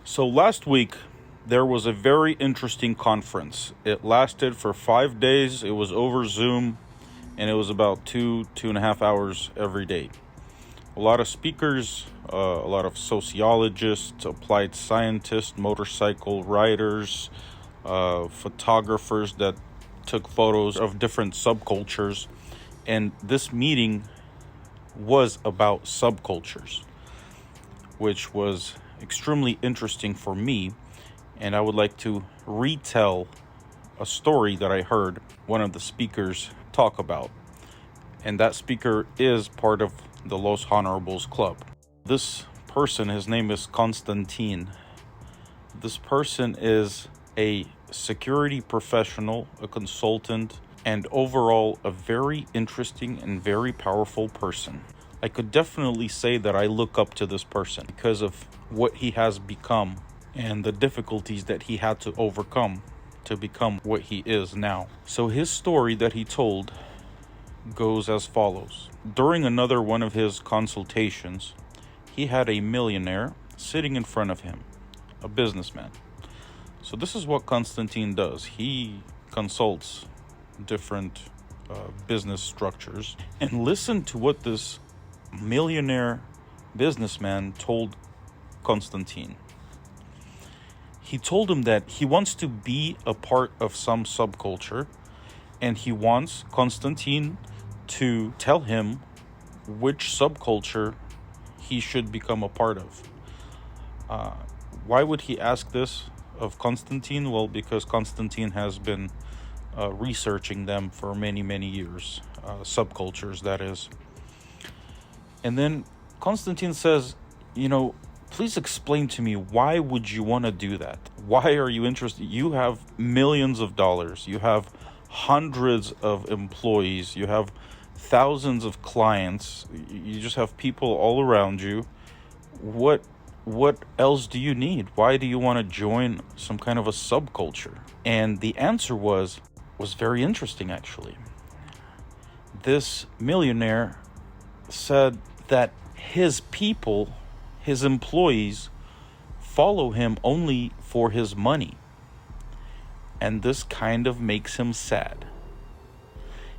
So last week, there was a very interesting conference. It lasted for 5 days. It was over Zoom, and it was about 2.5 hours every day. A lot of speakers, a lot of sociologists, applied scientists, motorcycle riders, photographers that took photos of different subcultures. And this meeting was about subcultures, which was extremely interesting for me, and I would like to retell a story that I heard one of the speakers talk about. And that speaker is part of the LosHonorablesClub. This person, his name is Konstantin. This person is a security professional, a consultant, and overall a very interesting and very powerful person. I could definitely say that I look up to this person because of what he has become and the difficulties that he had to overcome to become what he is now. So his story that he told goes as follows. During another one of his consultations, he had a millionaire sitting in front of him, a businessman. So this is what Konstantin does. He consults different business structures. And listen to what this millionaire businessman told Konstantin. He told him that he wants to be a part of some subculture, and he wants Konstantin to tell him which subculture he should become a part of. Why would he ask this of Konstantin? Well, because Konstantin has been researching them for many years, subcultures, that is. And then Konstantin says, please explain to me, why would you want to do that? Why are you interested? You have millions of dollars. You have hundreds of employees. You have thousands of clients. You just have people all around you. What else do you need? Why do you want to join some kind of a subculture? And the answer was very interesting, actually. This millionaire said that his people, his employees, follow him only for his money. And this kind of makes him sad.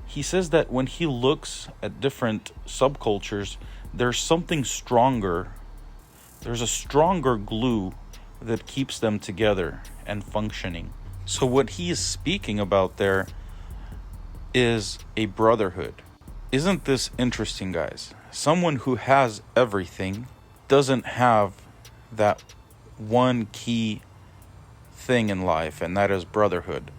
He says that when he looks at different subcultures, there's something stronger. There's a stronger glue that keeps them together and functioning. So what he is speaking about there is a brotherhood. Isn't this interesting, guys? Someone who has everything doesn't have that one key thing in life, and that is brotherhood.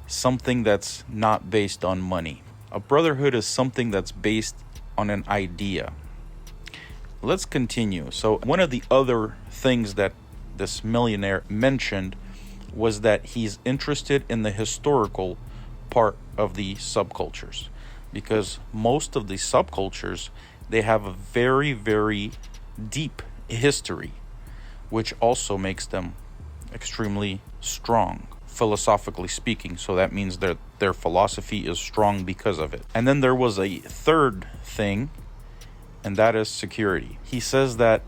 Something that's not based on money. A brotherhood is something that's based on an idea. Let's continue. So one of the other things that this millionaire mentioned was that he's interested in the historical part of the subcultures, because most of the subcultures, they have a very deep history, which also makes them extremely strong, philosophically speaking. So that means that their philosophy is strong because of it. And then there was a third thing, and that is security. He says that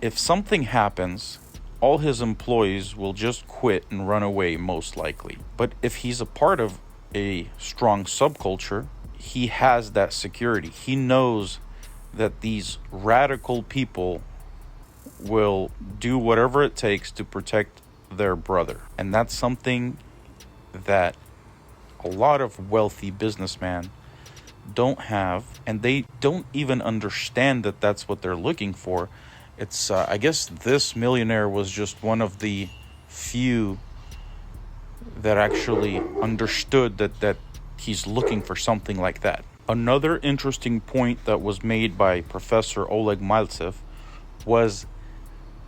if something happens, all his employees will just quit and run away, most likely. But if he's a part of a strong subculture, he has that security. He knows that these radical people will do whatever it takes to protect their brother. And that's something that a lot of wealthy businessmen don't have, and they don't even understand that that's what they're looking for. It's I guess this millionaire was just one of the few that actually understood that he's looking for something like that. Another interesting point that was made by Professor Oleg Maltsev was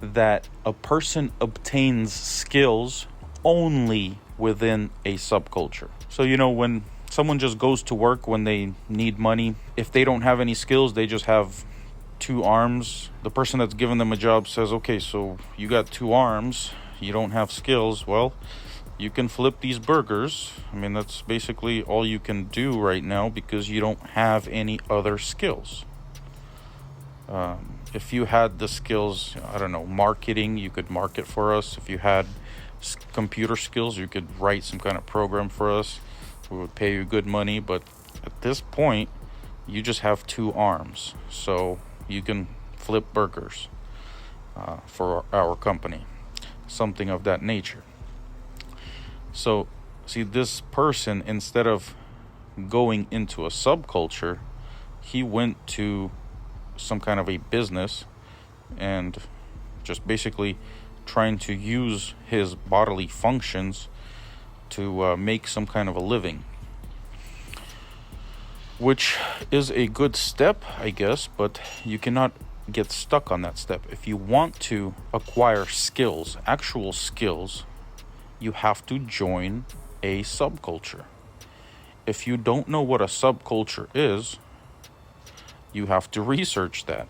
that a person obtains skills only within a subculture. So, when someone just goes to work when they need money, if they don't have any skills, they just have 2 arms. The person that's given them a job says, okay, so you got 2 arms, you don't have skills. Well, you can flip these burgers. That's basically all you can do right now because you don't have any other skills. if you had the skills, I don't know, marketing, you could market for us. If you had computer skills, you could write some kind of program for us. We would pay you good money. But at this point, you just have 2 arms, so you can flip burgers for our company, something of that nature. So see, this person, instead of going into a subculture, he went to some kind of a business and just basically trying to use his bodily functions to make some kind of a living, which is a good step, I guess, but you cannot get stuck on that step. If you want to acquire skills, actual skills, you have to join a subculture. If you don't know what a subculture is, you have to research that.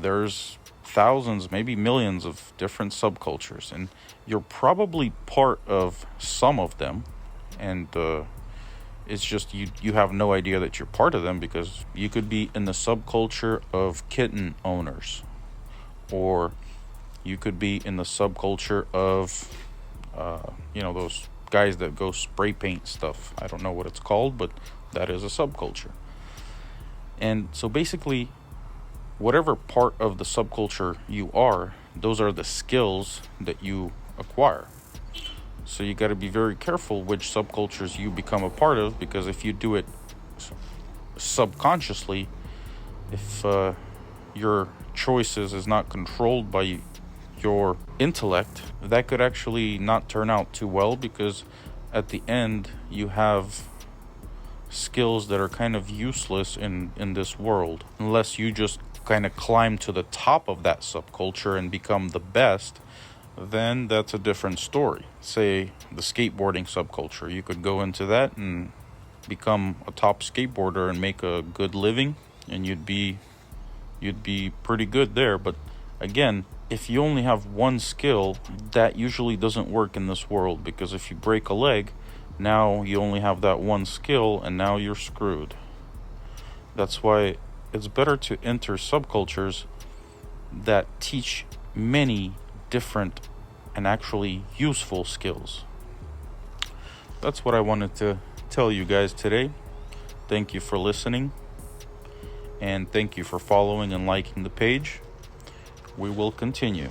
There's thousands, maybe millions of different subcultures, and you're probably part of some of them, and it's just you have no idea that you're part of them, because you could be in the subculture of kitten owners, or you could be in the subculture of those guys that go spray paint stuff. I don't know what it's called, but that is a subculture. And so basically, whatever part of the subculture you are, those are the skills that you acquire. So you got to be very careful which subcultures you become a part of, because if you do it subconsciously, if your choices is not controlled by your intellect, that could actually not turn out too well, because at the end you have skills that are kind of useless in this world, unless you just kind of climb to the top of that subculture and become the best. Then that's a different story. Say the skateboarding subculture, you could go into that and become a top skateboarder and make a good living, and you'd be pretty good there. But again, if you only have one skill, that usually doesn't work in this world, because if you break a leg, now you only have that one skill, and now you're screwed. That's why it's better to enter subcultures that teach many different and actually useful skills. That's what I wanted to tell you guys today. Thank you for listening, and thank you for following and liking the page. We will continue.